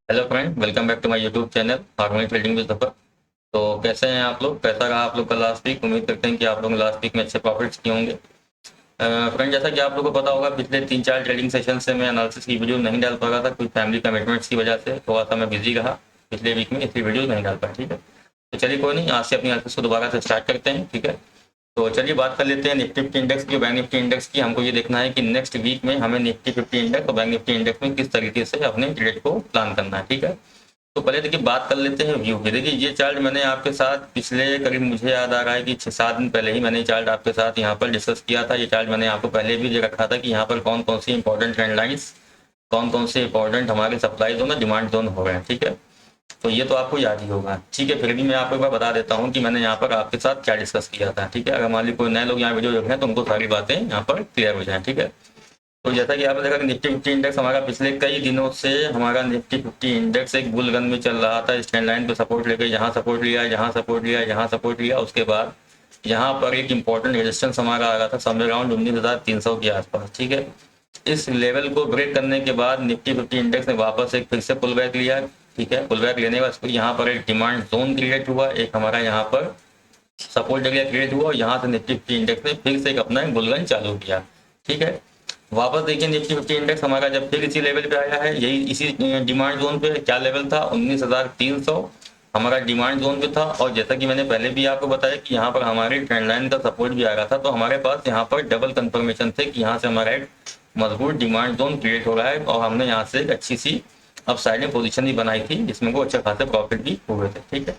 Hello friend, welcome back to my YouTube channel Harmony Trading with Zafar. तो कैसे हैं आप लोग? कैसा रहा आप लोग का लास्ट वीक? उम्मीद करते हैं कि आप लोग लास्ट वीक में अच्छे प्रॉफिट्स किए होंगे। फ्रेंड, जैसा कि आप लोगों को पता होगा, पिछले 3-4 ट्रेडिंग सेशन से मैं एनालिसिस की वीडियो नहीं डाल पा रहा था। कुछ फैमिली कमिटमेंट्स की वजह से थोड़ा सा मैं बिजी रहा पिछले वीक में, इसलिए वीडियो नहीं डाल पाया। ठीक है, तो चलिए कोई नहीं, आज से अपनी एनालिसिस को दोबारा से स्टार्ट करते हैं। ठीक है, तो चलिए बात कर लेते हैं निफ्टी 50 इंडेक्स की और बैंक निफ्टी इंडेक्स की। हमको ये देखना है कि नेक्स्ट वीक में हमें निफ्टी 50 इंडेक्स और बैंक निफ्टी इंडेक्स में किस तरीके से अपने ट्रेड को प्लान करना है। ठीक है, तो पहले देखिए बात कर लेते हैं व्यू की। देखिए ये चार्ट मैंने आपके साथ पिछले करीब, मुझे याद आ रहा है कि 6-7 दिन पहले ही मैंने चार्ट आपके साथ यहाँ पर डिस्कस किया था। ये चार्ट मैंने आपको पहले भी दे रखा था कि यहाँ पर कौन कौन सी इंपॉर्टेंट ट्रेंड लाइन्स, कौन कौन से इंपॉर्टेंट हमारे सप्लाई जोन और डिमांड जोन हो रहे हैं। ठीक है, तो ये तो आपको याद ही होगा। ठीक है, फिर भी मैं आपको एक बार बता देता हूँ कि मैंने यहाँ पर आपके साथ क्या डिस्कस किया था। ठीक है, अगर मान लीजिए कोई नए लोग यहाँ वीडियो देख रहे हैं तो उनको सारी बातें यहाँ पर क्लियर हो जाए। ठीक है, तो जैसा कि आपने देखा कि निफ्टी 50 इंडेक्स हमारा पिछले कई दिनों से हमारा निफ्टी 50 इंडेक्स एक बुल रन में चल रहा था। स्टैंड लाइन पे सपोर्ट लेके यहाँ सपोर्ट लिया, यहाँ सपोर्ट लिया, यहाँ सपोर्ट लिया। उसके बाद यहाँ पर एक इंपॉर्टेंट रेजिस्टेंस हमारा आ रहा था समवेयर अराउंड 19,300 के आसपास। ठीक है, इस लेवल को ब्रेक करने के बाद निफ्टी 50 इंडेक्स ने वापस एक फिर से पुल बैक लिया। ठीक है, पुल बैक लेने के बाद यहाँ पर एक डिमांड जोन क्रिएट हुआ, एक हमारा यहाँ पर सपोर्ट एरिया क्रिएट हुआ और यहाँ से निफ्टी 50 इंडेक्स ने फिर से एक अपना बुल रन चालू किया। ठीक है, वापस देखिए निफ्टी 50 इंडेक्स हमारा जब फिर इसी लेवल पे आया है, यही इसी डिमांड जोन पे। क्या लेवल था? 19,300 हमारा डिमांड जोन पे था। और जैसा कि मैंने पहले भी आपको बताया कि यहाँ पर हमारे ट्रेंड लाइन का सपोर्ट भी आ रहा था, तो हमारे पास यहाँ पर डबल कंफर्मेशन थे कि यहाँ से हमारा एक मजबूत डिमांड जोन क्रिएट हो रहा है और हमने यहाँ से एक अच्छी सी अपसाइड में पोजीशन भी बनाई थी, जिसमें को अच्छे खासे प्रॉफिट भी हुए थे। ठीक है,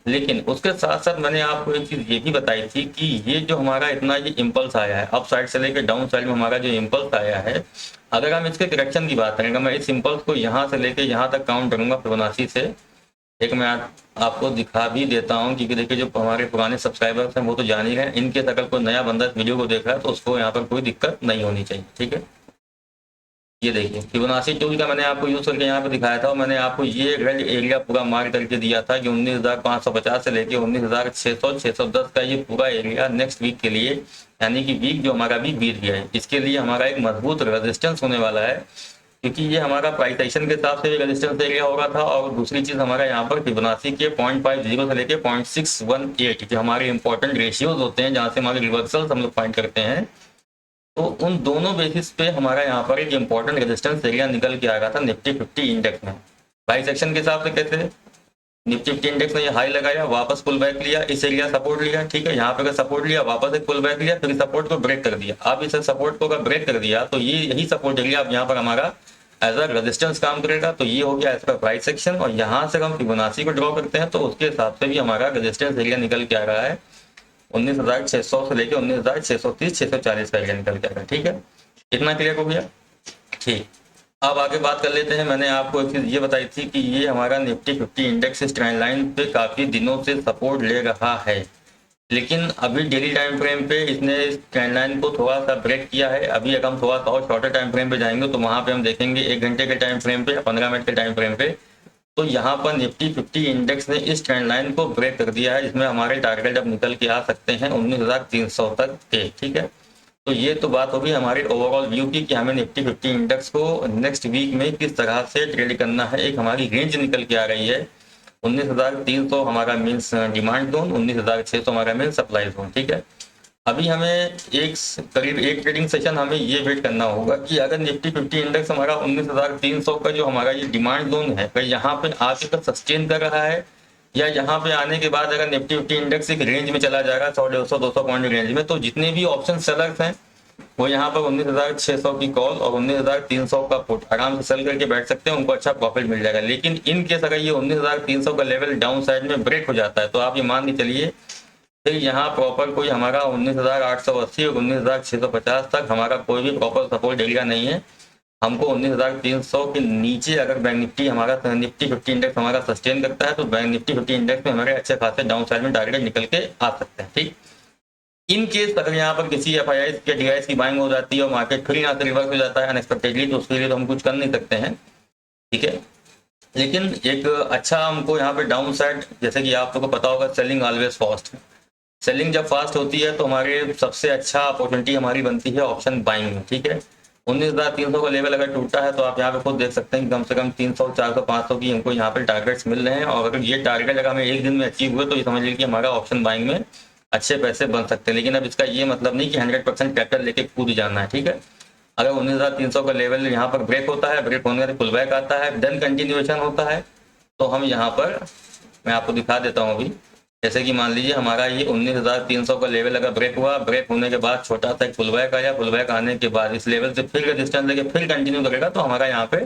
लेकिन उसके साथ साथ मैंने आपको एक चीज ये भी बताई थी कि ये जो हमारा इतना ये इम्पल्स आया है अप साइड से लेकर डाउन साइड में, हमारा जो इम्पल्स आया है, अगर हम इसके करेक्शन की बात करेंगे, मैं इस इम्पल्स को यहाँ से लेकर यहाँ तक काउंट करूंगा फिबोनाची से। एक मैं आपको दिखा भी देता हूँ, क्योंकि देखिए जो हमारे पुराने सब्सक्राइबर्स हैं वो तो जान ही रहे हैं। इनके अगर कोई नया बंदा इस वीडियो को देख रहा है तो उसको यहाँ पर कोई दिक्कत नहीं होनी चाहिए। ठीक है, ये देखिए फिबोनाची टूल का मैंने आपको यूज करके यहाँ पे दिखाया था और मैंने आपको ये रेड एरिया पूरा मार्क करके दिया था कि 19,550 से लेके 19,600 610 का ये पूरा एरिया नेक्स्ट वीक के लिए, यानी कि वीक जो हमारा भी बीत गया है, इसके लिए हमारा एक मजबूत रेजिस्टेंस होने वाला है। क्योंकि ये हमारा प्राइस एक्शन के हिसाब से रेजिस्टेंस एरिया हो रहा था। और दूसरी चीज हमारा यहाँ पर फिबोनाची के 0.50 से लेके 0.618 जो हमारे इंपॉर्टेंट रेशियोज होते हैं, जहाँ से हमारे रिवर्सल्स हम लोग फाइंड करते हैं, तो उन दोनों बेसिस पे हमारा यहाँ पर एक इंपॉर्टेंट रेजिस्टेंस एरिया निकल के आ रहा था निफ्टी 50 इंडेक्स में। प्राइस एक्शन के हिसाब से कैसे निफ्टी 50 इंडेक्स ने ये हाई लगाया, वापस पुल बैक लिया, इस एरिया सपोर्ट लिया। ठीक है, यहाँ पे सपोर्ट लिया, वापस एक पुल बैक लिया, फिर सपोर्ट को ब्रेक कर दिया। अब इस सपोर्ट को अगर ब्रेक कर दिया तो ये यही सपोर्ट एरिया अब यहाँ पर हमारा एज अ रेजिस्टेंस काम करेगा। तो ये हो गया एज पर प्राइस एक्शन। और यहाँ से हम फिबोनाची को ड्रॉ करते हैं तो उसके हिसाब से भी हमारा रेजिस्टेंस एरिया निकल के आ रहा है 19,600 से लेकर 19,630 640 का एरिया निकल के आएगा। ठीक है, इतना क्लियर हो गया। ठीक, अब आगे बात कर लेते हैं। मैंने आपको एक चीज ये बताई थी कि ये हमारा निफ्टी 50 इंडेक्स इस ट्रेंड लाइन पे काफी दिनों से सपोर्ट ले रहा है, लेकिन अभी डेली टाइम फ्रेम पे इसने इस ट्रेंड लाइन को थोड़ा सा ब्रेक किया है। अभी अगर हम थोड़ा सा और शॉर्टर टाइम फ्रेम पे जाएंगे तो वहां पे हम देखेंगे 1 घंटे के टाइम फ्रेम पे या 15 मिनट के टाइम फ्रेम पे, तो यहाँ पर निफ्टी 50 इंडेक्स ने इस ट्रेंड लाइन को ब्रेक कर दिया है, जिसमें हमारे टारगेट अब निकल के आ सकते हैं 19,300 तक के। ठीक है, तो ये तो बात होगी हमारी ओवरऑल व्यू की कि हमें निफ्टी 50 इंडेक्स को नेक्स्ट वीक में किस तरह से ट्रेड करना है। एक हमारी रेंज निकल के आ रही है 19,300 हमारा मीन्स डिमांड जोन, 19,600 हमारा मीन्स सप्लाई जोन। ठीक है, अभी हमें करीब एक ट्रेडिंग सेशन हमें ये वेट करना होगा कि अगर निफ्टी 50 इंडेक्स हमारा 19,300 का जो हमारा ये डिमांड जोन है, अगर यहाँ पे आके सस्टेन कर रहा है, या यहाँ पे आने के बाद अगर निफ्टी 50 इंडेक्स एक रेंज में चला जाएगा 100 200 पॉइंट रेंज में, तो जितने भी ऑप्शन सेलर्स हैं वो यहाँ पर 19,600 की कॉल और 19,300 का पुट आराम से सेल करके बैठ सकते हैं, उनको अच्छा प्रॉफिट मिल जाएगा। लेकिन इन केस अगर ये 19,300 का लेवल डाउन साइड में ब्रेक हो जाता है तो आप ये मान के चलिए फिर यहाँ प्रॉपर कोई हमारा 19,880 और 19,650 तक हमारा कोई भी प्रॉपर सपोर्ट एरिया नहीं है। हमको 19,300 के नीचे अगर बैंक निफ्टी हमारा निफ्टी 50 इंडेक्स हमारा सस्टेन करता है तो बैंक निफ्टी 50 इंडेक्स में हमारे अच्छे खासे डाउन साइड में टारगेट निकल के आ सकते हैं। ठीक, इन केस अगर यहाँ पर किसी FII के DIs की बाइंग हो जाती है और मार्केट फिर यहाँ से रिवर्स हो जाता है अनएक्सपेक्टेडली, तो उसके लिए तो हम कुछ कर नहीं सकते हैं। ठीक है, लेकिन एक अच्छा हमको यहाँ पे डाउन साइड, जैसे कि आप लोगों को पता होगा सेलिंग ऑलवेज फास्ट है। सेलिंग जब फास्ट होती है तो हमारे सबसे अच्छा अपॉर्चुनिटी हमारी बनती है ऑप्शन बाइंग में। ठीक है, 19,300 का लेवल अगर टूटा है तो आप यहाँ पे खुद देख सकते हैं कि कम से कम 300, 400, 500 की हमको यहाँ पे टारगेट्स मिल रहे हैं। और अगर ये टारगेट अगर हमें एक दिन में अचीव हुए तो ये समझ लीजिए कि हमारा ऑप्शन बाइंग में अच्छे पैसे बन सकते हैं। लेकिन अब इसका ये मतलब नहीं कि 100% कैपिटल लेके कूद जाना है, ठीक है। अगर 19,300 का लेवल यहाँ पर ब्रेक होता है, ब्रेक होने का पुल बैक आता है, देन कंटिन्यूएशन होता है, तो हम यहाँ पर मैं आपको दिखा देता हूँ अभी। जैसे कि मान लीजिए हमारा ये 19,300 का लेवल अगर ब्रेक हुआ, ब्रेक होने के बाद छोटा सा एक पुल बैक आया, पुल बैक आने के बाद इस लेवल से फिर रेजिस्टेंस लेके फिर कंटिन्यू करेगा, तो हमारा यहाँ पे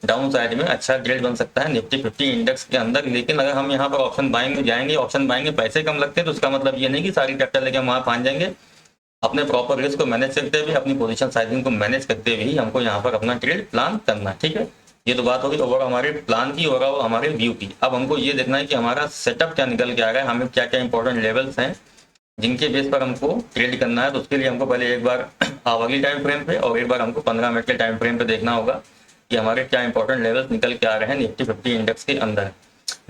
डाउन साइड में अच्छा ट्रेड बन सकता है निफ्टी 50 इंडेक्स के अंदर। लेकिन अगर हम यहाँ पर ऑप्शन बाइंग में जाएंगे, ऑप्शन बाइंग में पैसे कम लगते हैं, तो उसका मतलब ये नहीं कि सारी कैपिटल लेके हम वहाँ फान जाएंगे। अपने प्रॉपर रिस्क को मैनेज करते हुए, अपनी पोजीशन साइजिंग को मैनेज करते हुए ही हमको यहाँ पर अपना ट्रेड प्लान करना है, ठीक है। ये तो बात होगी ओवरऑल हमारे प्लान की, ओवरऑल हमारे व्यू की। अब हमको ये देखना है कि हमारा सेटअप क्या निकल के आ रहा है, हमें क्या क्या इंपॉर्टेंट लेवल्स हैं जिनके बेस पर हमको ट्रेड करना है। तो उसके लिए हमको पहले एक बार आवरली टाइम फ्रेम पे और एक बार हमको 15 मिनट के टाइम फ्रेम पे देखना होगा कि हमारे क्या इंपॉर्टेंट लेवल्स निकल के आ रहे हैं निफ्टी 50 इंडेक्स के अंदर।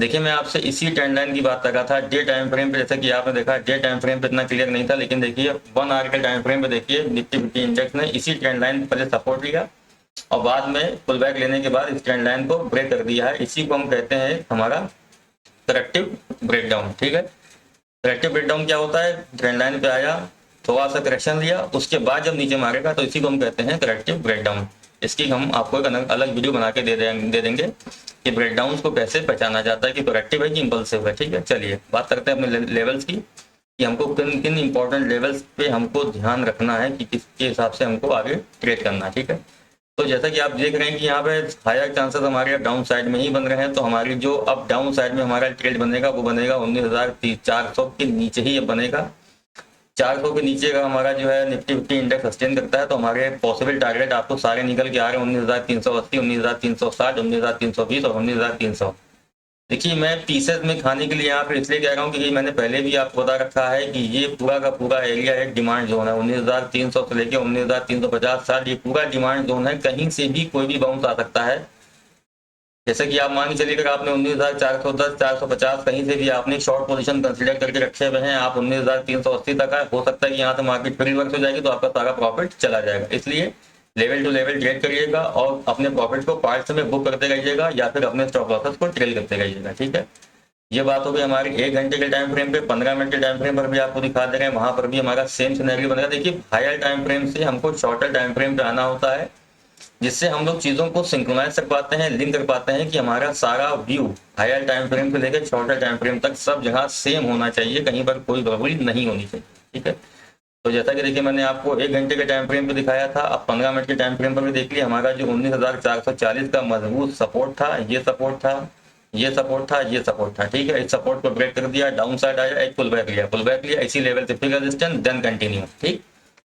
देखिए मैं आपसे इसी ट्रेंड लाइन की बात कर रहा था डे टाइम फ्रेम पे। जैसे कि आपने देखा डे टाइम फ्रेम पे इतना क्लियर नहीं था, लेकिन देखिए 1 आवर के टाइम फ्रेम पे देखिए निफ्टी 50 इंडेक्स ने इसी ट्रेंड लाइन पहले सपोर्ट लिया और बाद में पुल बैक लेने के बाद इस ट्रेंड लाइन को ब्रेक कर दिया है। इसी को हम कहते हैं हमारा करेक्टिव ब्रेकडाउन, ठीक है। करेक्टिव ब्रेकडाउन क्या होता है, ट्रेंड लाइन पे आया, थोड़ा सा करेक्शन लिया, उसके बाद जब नीचे मारेगा तो इसी को हम कहते हैं करेक्टिव ब्रेकडाउन। इसकी हम आपको एक अलग वीडियो बना के दे देंगे कि ब्रेकडाउन को कैसे पहचाना जाता है कि करेक्टिव है कि इंपल्सिव है, ठीक है। चलिए बात करते हैं अपने लेवल्स की कि हमको किन किन इंपॉर्टेंट लेवल्स पे हमको ध्यान रखना है कि किसके हिसाब से हमको आगे ट्रेड करना है, ठीक है। तो जैसा कि आप देख रहे हैं कि यहाँ पे हायर चांसेस हमारे डाउन साइड में ही बन रहे हैं, तो हमारी जो अब डाउन साइड में हमारा ट्रेड बनेगा वो बनेगा 19,400 के नीचे ही बनेगा। 400 के नीचे का हमारा जो है निफ्टी 50 इंडेक्स सस्टेन करता है, तो हमारे पॉसिबल टारगेट आपको सारे निकल के आ रहे हैं 19,380, 19,360, 19,320 और 19,300। देखिए मैं पीसेस में खाने के लिए यहाँ पे इसलिए कह रहा हूँ कि मैंने पहले भी आपको बता रखा है कि ये पूरा का पूरा एरिया एक डिमांड जोन है। 19,300 से लेके 19,350 60 ये पूरा डिमांड जोन है, कहीं से भी कोई भी बाउंस आ सकता है। जैसे कि आप मान के चलिए अगर आपने 19,410 450 कहीं से भी आपने शॉर्ट पोजीशन कंसीडर करके रखे हुए हैं, आप 19,380 तक है, हो सकता है कि यहाँ से मार्केट फिर रिवर्स हो जाएगी तो आपका सारा प्रॉफिट चला जाएगा। इसलिए लेवल टू लेवल ट्रेड करिएगा और अपने प्रॉफिट को पार्ट्स में बुक करते रहिएगा या फिर अपने स्टॉप लॉसेस को ट्रेल करते रहिएगा, ठीक है। ये बात होगी हमारी 1 घंटे के टाइम फ्रेम पे। 15 मिनट के टाइम फ्रेम पर भी आपको दिखा दे रहे हैं, वहां पर भी हमारा सेम सिनेरियो बनेगा। देखिए हायर टाइम फ्रेम से हमको शॉर्टर टाइम फ्रेम पे आना होता है, जिससे हम लोग चीजों को सिंक्रोनाइज कर पाते हैं, लिंक कर पाते हैं कि हमारा सारा व्यू हायर टाइम फ्रेम से लेकर शॉर्टर टाइम फ्रेम तक सब जगह सेम होना चाहिए, कहीं पर कोई गड़बड़ी नहीं होनी चाहिए, ठीक है। तो जैसा कि देखिए मैंने आपको 1 घंटे के टाइम फ्रेम पे दिखाया था, अब 15 मिनट के टाइम फ्रेम पर भी देख लिया। हमारा जो 19,440 का मजबूत सपोर्ट था, ये सपोर्ट था, ये सपोर्ट था, ये सपोर्ट था, ठीक है। इस सपोर्ट को ब्रेक कर दिया, डाउन साइड आया, एक पुल बैक लिया, इसी लेवल से फिर रेजिस्टेंस, देन कंटिन्यू, ठीक।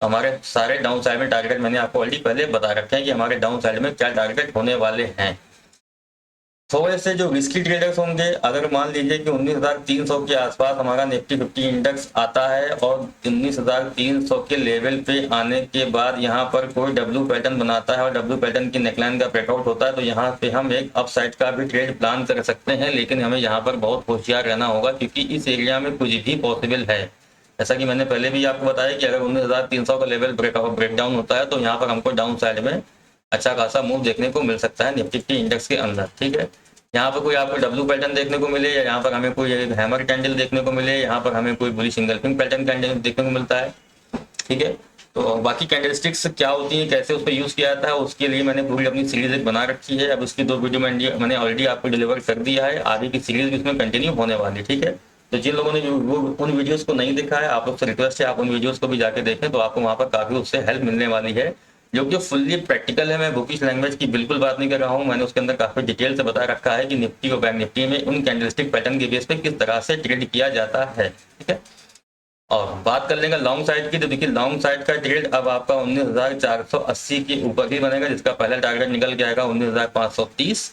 हमारे सारे डाउन साइड में टारगेट मैंने आपको ऑलरेडी पहले बता रखे हैं कि हमारे डाउन साइड में क्या टारगेट होने वाले हैं। थोड़े से जो रिस्की ट्रेडर्स होंगे, अगर मान लीजिए कि 19,300 के आसपास हमारा निफ्टी 50 इंडेक्स आता है और 19,300 के लेवल पे आने के बाद यहाँ पर कोई डब्ल्यू पैटर्न बनाता है और डब्ल्यू पैटर्न की नेकलाइन का ब्रेकआउट होता है, तो यहाँ पे हम एक अपसाइड का भी ट्रेड प्लान कर सकते हैं। लेकिन हमें यहाँ पर बहुत होशियार रहना होगा क्योंकि इस एरिया में कुछ भी पॉसिबल है। जैसा कि मैंने पहले भी आपको बताया कि अगर 19,300 का लेवल ब्रेकडाउन होता है तो यहाँ पर हमको डाउन साइड में अच्छा खासा मूव देखने को मिल सकता है निफ्टी 50 इंडेक्स के अंदर, ठीक है। यहाँ पर कोई आपको डब्ल्यू पैटर्न देखने को मिले या यहाँ पर हमें कोई हैमर कैंडल देखने को मिले, यहाँ पर हमें कोई बुलिश इंगल्फिंग पैटर्न कैंडल देखने को मिलता है, ठीक है। तो बाकी कैंडलस्टिक्स क्या होती है, कैसे उस पर यूज किया जाता है, उसके लिए मैंने पूरी अपनी सीरीज एक बना रखी है। अब उसकी 2 वीडियो मैंने ऑलरेडी आपको डिलीवर कर दिया है, आगे की सीरीज भी इसमें कंटिन्यू होने वाली, ठीक है। तो जिन लोगों ने उन वीडियोस को नहीं देखा है, आप लोग से रिक्वेस्ट है आप उन वीडियोस को भी जाके देखें, तो आपको वहाँ पर काफी उससे हेल्प मिलने वाली है, जो कि फुल्ली प्रैक्टिकल है। मैं बुकिश लैंग्वेज की बिल्कुल बात नहीं कर रहा हूँ, मैंने उसके अंदर काफी डिटेल से बता रखा है कि निफ्टी और बैंक निफ्टी में उन कैंडलस्टिक पैटर्न के बेस पे किस तरह से ट्रेड किया जाता है, ठीक है। और बात कर लेंगे लॉन्ग साइड की, तो देखिए लॉन्ग साइड का ट्रेड अब आपका 19,480 के ऊपर ही बनेगा, जिसका पहला टारगेट निकल के आएगा 19,530,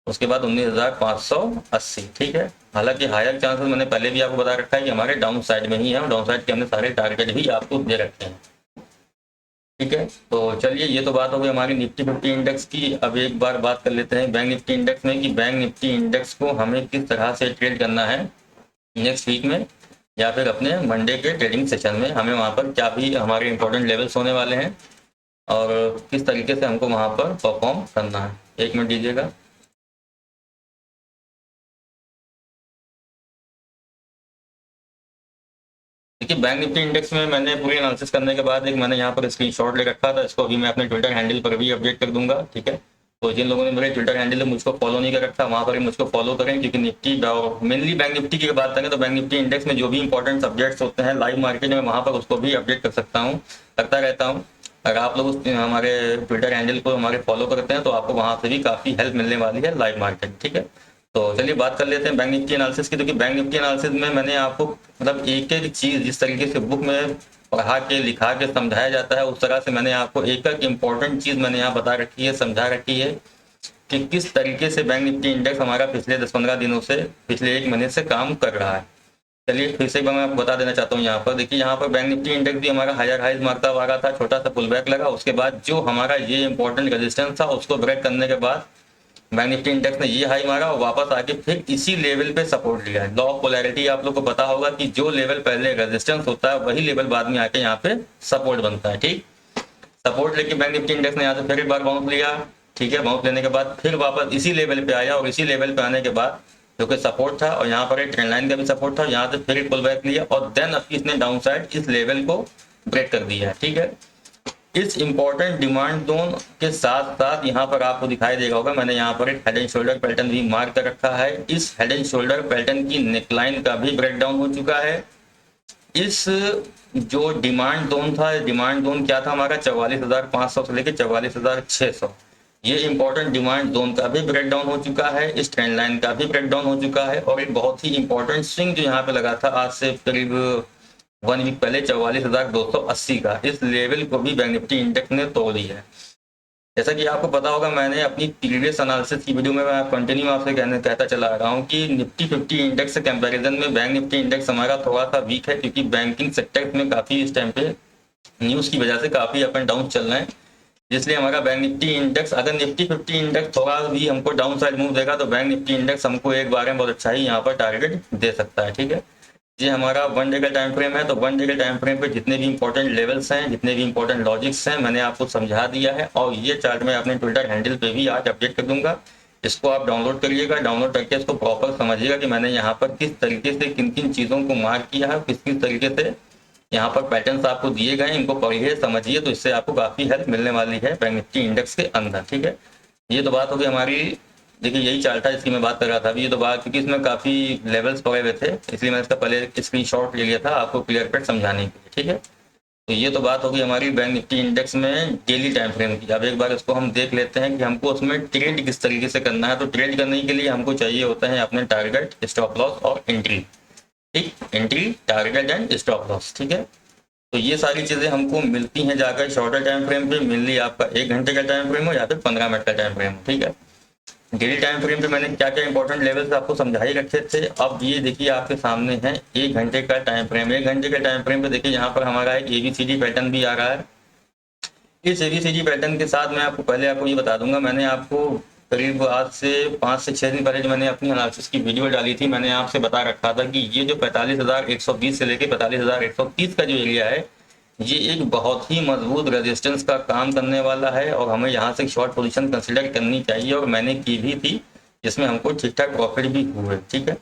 उसके बाद 19,580, ठीक है। हालांकि हायर चांसेस मैंने पहले भी आपको बता रखा है कि हमारे डाउन साइड में ही है और डाउन साइड के हमने सारे टारगेट भी आपको दे रखे हैं, ठीक है। तो चलिए ये तो बात हो गई हमारी निफ्टी 50 इंडेक्स की। अब एक बार बात कर लेते हैं बैंक निफ्टी इंडेक्स में कि बैंक निफ्टी इंडेक्स को हमें किस तरह से ट्रेड करना है नेक्स्ट वीक में या फिर अपने मंडे के ट्रेडिंग सेशन में। हमें वहाँ पर क्या भी हमारे इंपॉर्टेंट लेवल्स होने वाले हैं और किस तरीके से हमको वहाँ पर परफॉर्म करना है। 1 मिनट दीजिएगा। देखिए बैंक निफ्टी इंडेक्स में मैंने पूरी एनालिसिस करने के बाद एक मैंने यहाँ पर स्क्रीनशॉट ले रखा था, इसको अभी मैं अपने ट्विटर हैंडल पर भी अपडेट कर दूंगा, ठीक है। तो जिन लोगों ने मेरे ट्विटर हैंडल में मुझको फॉलो नहीं कर रखा, वहाँ पर ही मुझको फॉलो करें, क्योंकि निफ्टी मेनली बैंक निफ्टी की बात करें तो बैंक निफ्टी इंडेक्स में जो भी इंपॉर्टेंट सब्जेक्ट्स होते हैं लाइव मार्केट में, वहाँ पर उसको भी अपडेट कर करता रहता हूँ। अगर आप लोग हमारे ट्विटर हैंडल को हमारे फॉलो करते हैं तो आपको वहाँ से भी काफ़ी हेल्प मिलने वाली है लाइव मार्केट, ठीक है। तो चलिए बात कर लेते हैं बैंक निफ्टी एनालिसिस की। क्योंकि बैंक निफ्टी एनालिसिस में मैंने आपको मतलब एक एक चीज़ जिस तरीके से बुक में पढ़ा के लिखा के समझाया जाता है, उस तरह से मैंने आपको एक एक इम्पॉर्टेंट चीज़ मैंने यहाँ बता रखी है, समझा रखी है कि किस तरीके से बैंक निफ्टी इंडेक्स हमारा पिछले 10-15 दिनों से, पिछले 1 महीने से काम कर रहा है। चलिए फिर से मैं आपको बता देना चाहता हूँ। यहाँ पर देखिए, यहाँ पर बैंक निफ्टी इंडेक्स भी हमारा हायर हाइज मारता हुआ आ रहा था, छोटा सा पुल बैक लगा, उसके बाद जो हमारा ये इंपॉर्टेंट रेजिस्टेंस था उसको ब्रेक करने के बाद बैंक निफ्टी इंडेक्स ने ये हाई मारा और वापस आके फिर इसी लेवल पे सपोर्ट लिया है। लॉ ऑफ पोलैरिटी आप लोग को पता होगा कि जो लेवल पहले रेजिस्टेंस होता है वही लेवल बाद में आके यहाँ पे सपोर्ट बनता है, ठीक। सपोर्ट लेके बैंक निफ्टी इंडेक्स ने यहाँ से फिर एक बार बाउंस लिया, ठीक है। बाउंस लेने के बाद फिर वापस इसी लेवल पे आया और इसी लेवल पे आने के बाद जो कि सपोर्ट था और यहाँ पर एक ट्रेंड लाइन का भी सपोर्ट था, यहाँ से फिर एक पुल बैक लिया और देन अब इसने डाउन साइड इस लेवल को ब्रेक कर दिया है, ठीक है। इस इंपॉर्टेंट डिमांड जोन के साथ साथ यहाँ पर आपको दिखाई देगा होगा, मैंने यहाँ पर एक हेड एंड शोल्डर पैटर्न भी मार्क कर रखा है। इस हेड एंड शोल्डर पैटर्न की नेकलाइन का भी ब्रेकडाउन हो चुका है। इस जो डिमांड जोन था, डिमांड जोन क्या था हमारा 44,500 से लेकर 44,600, ये इंपॉर्टेंट डिमांड जोन का भी ब्रेकडाउन हो चुका है। इस ट्रेंड लाइन का भी ब्रेकडाउन हो चुका है और एक बहुत ही इंपॉर्टेंट स्विंग जो यहाँ पे लगा था आज से करीब 1 वीक पहले 44,280 का, इस लेवल को भी बैंक निफ्टी इंडेक्स ने तोड़ दिया है। जैसा कि आपको पता होगा, मैंने अपनी प्रीवियस एनालिसिस की वीडियो में मैं कंटिन्यू आपसे कहता चला आ रहा हूँ कि निफ्टी 50 इंडेक्स से कंपैरिजन में बैंक निफ्टी इंडेक्स हमारा थोड़ा सा वीक है, क्योंकि बैंकिंग सेक्टर में काफ़ी इस टाइम पे न्यूज़ की वजह से काफ़ी अप एंड डाउन चल रहे हैं। इसलिए हमारा बैंक निफ्टी इंडेक्स, अगर निफ्टी 50 इंडेक्स थोड़ा भी हमको डाउन साइड मूव देगा तो बैंक निफ्टी इंडेक्स हमको एक बार में बहुत अच्छा ही यहाँ पर टारगेट दे सकता है, ठीक है। ये हमारा 1 डे का टाइम फ्रेम है, तो 1 डे के टाइम फ्रेम पे जितने भी इंपॉर्टेंट लेवल्स हैं, जितने भी इंपॉर्टेंट लॉजिक्स हैं, मैंने आपको समझा दिया है और ये चार्ट मैं अपने ट्विटर हैंडल पे भी आज अपडेट कर दूंगा। इसको आप डाउनलोड करिएगा, डाउनलोड करके इसको प्रॉपर समझिएगा कि मैंने यहाँ पर किस तरीके से किन किन चीज़ों को मार्क किया है, किस किस तरीके से यहाँ पर पैटर्न्स आपको दिए गए, इनको पढ़िए समझिए, तो इससे आपको काफ़ी हेल्प मिलने वाली है बैंक निफ्टी इंडेक्स के अंदर, ठीक है। ये तो बात होगी हमारी, देखिए यही चार्ट था इसकी मैं बात कर रहा था अभी। ये तो बात, क्योंकि इसमें काफ़ी लेवल्स पड़े हुए थे, इसलिए मैंने इसका पहले स्क्रीनशॉट ले लिया था आपको क्लियर कट समझाने के लिए, ठीक है। तो ये तो बात होगी हमारी बैंक निफ्टी इंडेक्स में डेली टाइम फ्रेम की। अब एक बार इसको हम देख लेते हैं कि हमको उसमें ट्रेड किस तरीके से करना है। तो ट्रेड करने के लिए हमको चाहिए होता है अपने टारगेट, स्टॉप लॉस और एंट्री, ठीक। Entry, target and stop loss, ठीक है। तो ये सारी चीज़ें हमको मिलती हैं जाकर शॉर्टर टाइम फ्रेम पे, मेनली आपका 1 घंटे का टाइम फ्रेम हो या फिर 15 मिनट का टाइम फ्रेम हो, ठीक है। डेली टाइम फ्रेम पे मैंने क्या क्या इंपॉर्टेंट लेवल्स आपको समझा ही रखे थे। अब ये देखिए आपके सामने है 1 घंटे का टाइम फ्रेम। 1 घंटे का टाइम फ्रेम पे देखिए यहाँ पर हमारा एक ABCD पैटर्न भी आ रहा है। इस ABCD पैटर्न के साथ मैं आपको ये बता दूंगा, मैंने आपको करीब आज से 5 से 6 दिन पहले जो मैंने अपनी एनालिसिस की वीडियो डाली थी, मैंने आपसे बता रखा था कि ये जो 45,120 से लेकर 45,130 का जो एरिया है, ये एक बहुत ही मजबूत रेजिस्टेंस का काम करने वाला है और हमें यहाँ से शॉर्ट पोजीशन कंसिडर करनी चाहिए, और मैंने की भी थी, जिसमें हमको ठीक ठाक प्रॉफिट भी हुए, ठीक है।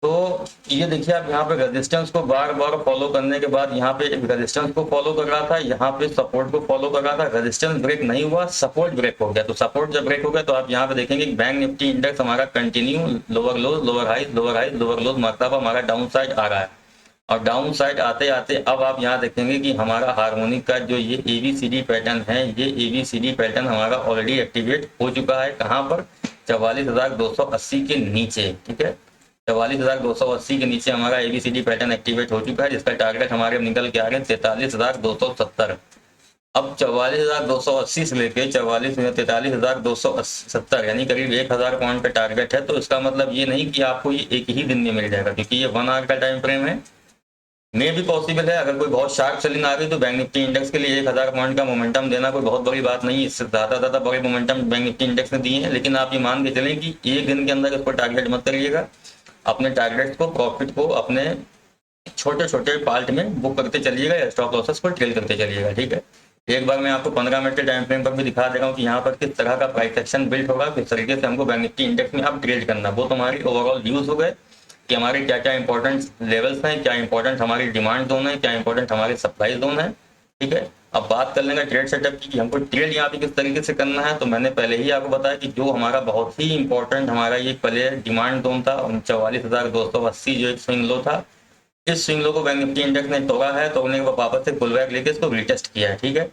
तो ये देखिए आप यहाँ पे रेजिस्टेंस को बार बार फॉलो करने के बाद यहाँ पे रेजिस्टेंस को फॉलो कर रहा था, यहाँ पे सपोर्ट को फॉलो कर रहा था, रेजिस्टेंस ब्रेक नहीं हुआ, सपोर्ट ब्रेक हो गया। तो सपोर्ट जब ब्रेक हो गया तो आप यहाँ पे देखेंगे बैंक निफ्टी इंडेक्स हमारा continue lower lows, lower highs, lower highs, lower lows मारता हुआ हमारा डाउन साइड आ रहा है। और डाउन साइड आते आते अब आप यहाँ देखेंगे कि हमारा हार्मोनिक का जो ये ABCD पैटर्न है, ये ABCD पैटर्न हमारा ऑलरेडी एक्टिवेट हो चुका है। कहाँ पर? 44,280 के नीचे, ठीक है। 44,280 के नीचे हमारा ABCD पैटर्न एक्टिवेट हो चुका है, जिसका टारगेट हमारे निकल के आ रहे हैं 43,270। अब 44,280 से लेके 43,270 यानी करीब 1,000 पॉइंट का टारगेट है। तो इसका मतलब ये नहीं कि आपको ये एक ही दिन में मिल जाएगा, क्योंकि ये 1 आवर का टाइम फ्रेम है। मे भी पॉसिबल है, अगर कोई बहुत शार्प सेलिंग आ गई तो बैंक निफ्टी इंडेक्स के लिए 1,000 पॉइंट का मोमेंटम देना कोई बहुत बड़ी बात नहीं है। इससे ज़्यादा बड़े मोमेंटम बैंक निफ्टी इंडेक्स ने दिए हैं, लेकिन आप ये मान के चलें कि एक दिन के अंदर इसको टारगेट मत करिएगा। अपने टारगेट्स को, प्रॉफिट को अपने छोटे छोटे पार्ट में बुक करते चलिएगा या स्टॉप लॉसेस को ट्रेल करते चलिएगा, ठीक है। एक बार मैं आपको 15 मिनट के टाइम फ्रेम पर भी दिखा दे रहा हूँ कि यहाँ पर किस तरह का प्राइस एक्शन बिल्ड होगा, किस तरीके से हमको बैंक निफ्टी इंडेक्स में अब ट्रेड करना। वो तुम्हारी ओवरऑल व्यूज हो गए कि हमारे क्या क्या इंपॉर्टेंट लेवल्स हैं, क्या इंपॉर्टेंट हमारी डिमांड जोन है, क्या इंपॉर्टेंट हमारी सप्लाई जोन है। ठीक है, अब बात कर लेंगे ट्रेड सेटअप की कि हमको ट्रेड यहाँ पे किस तरीके से करना है। तो मैंने पहले ही आपको बताया कि जो हमारा बहुत ही इंपॉर्टेंट हमारा ये पहले डिमांड जोन था 44,280, जो एक स्विंग लो था, इस स्विंग लो को बैंक निफ्टी इंडेक्स ने तोड़ा है। तोड़ने के बाद वापस से पुल बैक लेके इसको रिटेस्ट किया है। ठीक है,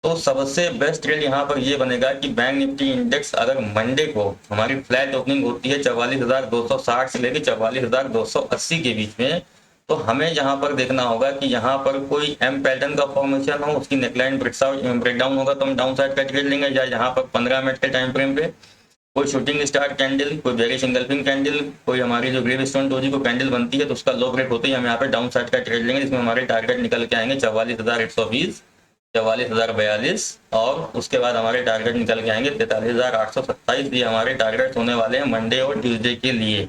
तो सबसे बेस्ट ट्रेड यहाँ पर ये बनेगा कि बैंक निफ्टी इंडेक्स अगर मंडे को हमारी फ्लैट ओपनिंग होती है 44,260 से लेकर 44,280 के बीच में, तो हमें यहाँ पर देखना होगा कि यहाँ पर कोई एम पैटर्न का फॉर्मेशन हो, उसकी नेकलाइन ब्रेकडाउन होगा तो हम डाउन साइड का ट्रेड लेंगे, या यहाँ पर 15 मिनट के टाइम फ्रेम पे कोई शूटिंग स्टार कैंडल, कोई बेरिश इंगल्फिंग कैंडल, कोई हमारी जो ग्रेव स्टोन डोजी को कैंडल बनती है तो उसका लो ब्रेक होते ही हम यहाँ पे डाउन साइड का ट्रेड लेंगे, जिसमें हमारे टारगेट निकल के आएंगे 44,120, 44,042 और उसके बाद हमारे टारगेट निकल के आएंगे 43,827। ये हमारे टारगेट होने वाले हैं मंडे और ट्यूसडे के लिए।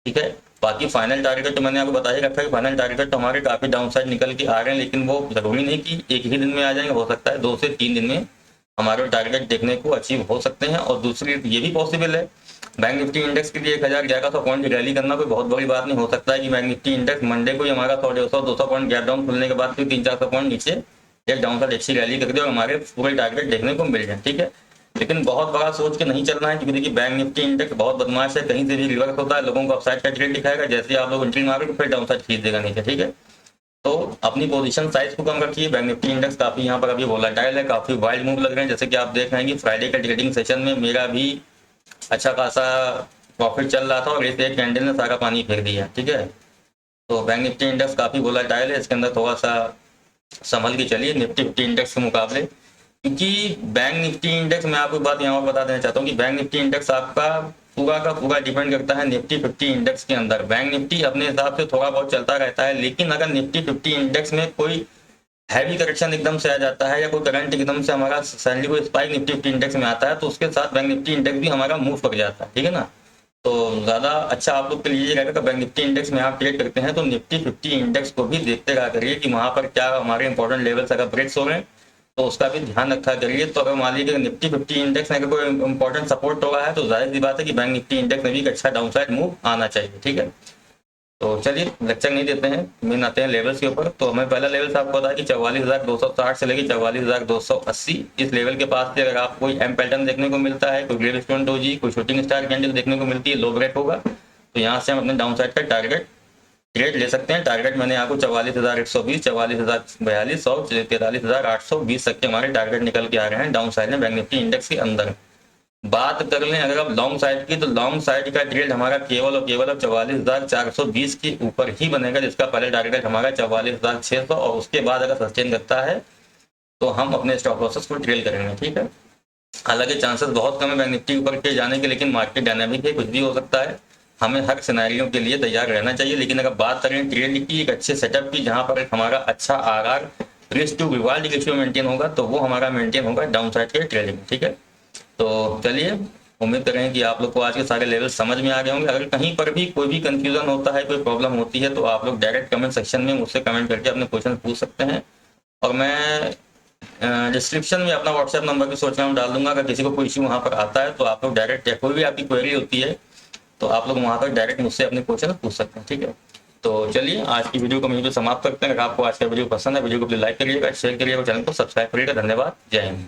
ठीक है, बाकी फाइनल टारगेट तो मैंने आपको बता ही रखा है। फाइनल टारगेट तो हमारे काफी डाउन साइड निकल के आ रहे हैं, लेकिन वो जरूरी नहीं कि एक ही दिन में आ जाएंगे, हो सकता है 2 से 3 दिन में हमारे टारगेट देखने को अचीव हो सकते हैं। और दूसरी ये भी पॉसिबल है, बैंक निफ्टी इंडेक्स के लिए 1,100 पॉइंट रैली करना कोई बहुत बड़ी बात नहीं। हो सकता है कि बैंक निफ्टी इंडेक्स मंडे को ही हमारा 100-150-200 पॉइंट गैप डाउन खुलने के बाद फिर 300-400 पॉइंट नीचे एक डाउन साइड अच्छी रैली कर दे और हमारे पूरे टारगेट देखने को मिल जाए। ठीक है, लेकिन बहुत बड़ा सोच के नहीं चलना है, क्योंकि देखिए बैंक निफ्टी इंडेक्स बहुत बदमाश है, कहीं से भी रिवर्स होता है, लोगों को अपसाइड का ट्रेड दिखाएगा, जैसे आप लोग एंट्री मारोगे फिर डाउन साइड खींच देगा नीचे। ठीक है, तो अपनी पोजीशन साइज को कम रखिए। बैंक निफ्टी इंडेक्स काफी यहाँ पर अभी वोलेटाइल है, काफी वाइल्ड मूव लग रहे हैं। जैसे कि आप देख रहे हैं कि फ्राइडे का ट्रेडिंग सेशन में मेरा भी अच्छा खासा प्रॉफिट चल रहा था और इस एक कैंडल ने सारा पानी फेंक दिया। ठीक है, तो बैंक निफ्टी इंडेक्स काफी वोलेटाइल है, इसके अंदर थोड़ा सा संभल के चलिए निफ्टी 50 इंडेक्स के मुकाबले। क्योंकि बैंक निफ्टी इंडेक्स, मैं आपको बात यहाँ पर बता देना चाहता हूँ कि बैंक निफ्टी इंडेक्स आपका पूरा का पूरा डिपेंड करता है निफ्टी 50 इंडेक्स के अंदर। बैंक निफ्टी अपने हिसाब से थोड़ा बहुत चलता रहता है, लेकिन अगर निफ्टी 50 इंडेक्स में कोई हैवी करेक्शन एकदम से आ जाता है या कोई करंट एकदम से हमारा सैलरी कोई स्पाइक निफ्टी 50 इंडेक्स में आता है, तो उसके साथ बैंक निफ्टी इंडेक्स भी हमारा मूव कर जाता है। ठीक है ना, तो ज्यादा अच्छा आप लोग के लिए रहेगा कि बैंक निफ्टी इंडेक्स में आप ट्रेड करते हैं तो निफ्टी 50 इंडेक्स को भी देखते रहा करिए कि वहां पर क्या हमारे इंपॉर्टेंट लेवल्स अगर ब्रेक्स हो रहे हैं तो उसका भी ध्यान रखा करिए। तो अगर मान लीजिए निफ्टी 50 इंडेक्स में अगर कोई इंपॉर्टेंट सपोर्ट हो रहा है तो जाहिर सी बात है कि बैंक निफ्टी इंडेक्स में भी एक अच्छा डाउन साइड मूव आना चाहिए। ठीक है, तो चलिए लेक्चर नहीं देते हैं, मेन आते हैं लेवल्स के ऊपर। तो हमें पहला लेवल आपको पता है कि 44,260 से लेकर 44,280, इस लेवल के पास से अगर आप कोई एम पैटर्न देखने को मिलता है, कोई ग्रेव स्टोन डोजी, कोई शूटिंग स्टार कैंडल देखने को मिलती है, लो ब्रेक होगा, तो यहाँ से हम अपने डाउन साइड का टारगेट ट्रेड ले सकते हैं। टारगेट मैंने आपको 44,120, 44,042 और 43,820 तक के हमारे टारगेट निकल के आ रहे हैं डाउन साइड में बैंक निफ्टी इंडेक्स के अंदर। बात कर लें अगर आप लॉन्ग साइड की, तो लॉन्ग साइड का ट्रेड हमारा केवल और केवल अब 44,420 के ऊपर ही बनेगा, जिसका पहले टारगेट हमारा 44,600 और उसके बाद अगर सस्टेन करता है तो हम अपने स्टॉप लॉसेस को ट्रेल करेंगे। ठीक है, हालांकि चांसेस बहुत कम है बैंक निफ्टी ऊपर के जाने के, लेकिन मार्केट डायनामिक है, कुछ भी हो सकता है, हमें हर सिनेरियो के लिए तैयार रहना चाहिए। लेकिन अगर बात करें ट्रेड की एक अच्छे सेटअप की, जहां पर एक हमारा अच्छा RR risk to reward ratio maintain होगा, तो वो हमारा मेंटेन होगा डाउन साइड के ट्रेडिंग। ठीक है, तो चलिए उम्मीद करें कि आप लोग को आज के सारे लेवल समझ में आ गए होंगे। अगर कहीं पर भी कोई भी कंफ्यूजन होता है, कोई प्रॉब्लम होती है, तो आप लोग डायरेक्ट कमेंट सेक्शन में मुझसे कमेंट करके अपने क्वेश्चन पूछ सकते हैं, और मैं डिस्क्रिप्शन में अपना व्हाट्सएप नंबर भी सोच रहा हूँ डाल दूंगा। अगर किसी को कोई इश्यू वहाँ पर आता है तो आप लोग डायरेक्ट, या कोई भी आपकी क्वेरी होती है तो आप लोग वहाँ पर डायरेक्ट मुझसे अपने क्वेश्चन पूछ सकते हैं। ठीक है, तो चलिए आज की वीडियो को हम यहीं पे समाप्त करते हैं। अगर आपको आज का वीडियो पसंद है, वीडियो को प्लीज लाइक करिएगा, शेयर करिएगा, चैनल को सब्सक्राइब करिएगा। धन्यवाद, जय हिंद।